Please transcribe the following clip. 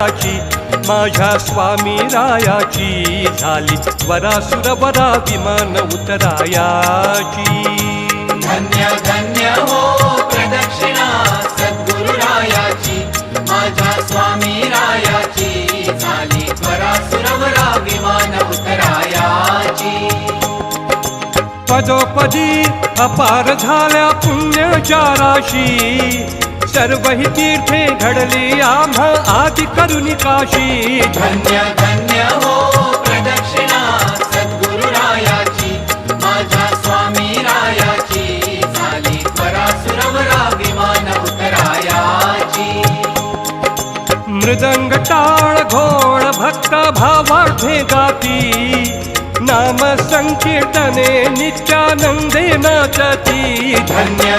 माझ्या स्वामी रायाची झाली वरासुर वरा विमान उतरायाची। धन्य धन्य हो प्रदक्षिणा सद्गुरु रायाची, माझ्या स्वामी रायाची झाली वरासुर वरा विमान उतरायाची। पदोपदी अपार झाल्या पुण्याच्या राशी, सर्व ही तीर्थे घडली आम्हा आदि करुणी काशी। धन्य धन्य हो प्रदक्षिणा सद्गुरु रायाची, माझ्या स्वामी रायाची झाली वरासुर वरा विमान उतरायाची। मृदंग टाळ घोळ भक्त भावार्थे गाती, नाम संकीर्तने नित्यानंदे नाचती। धन्य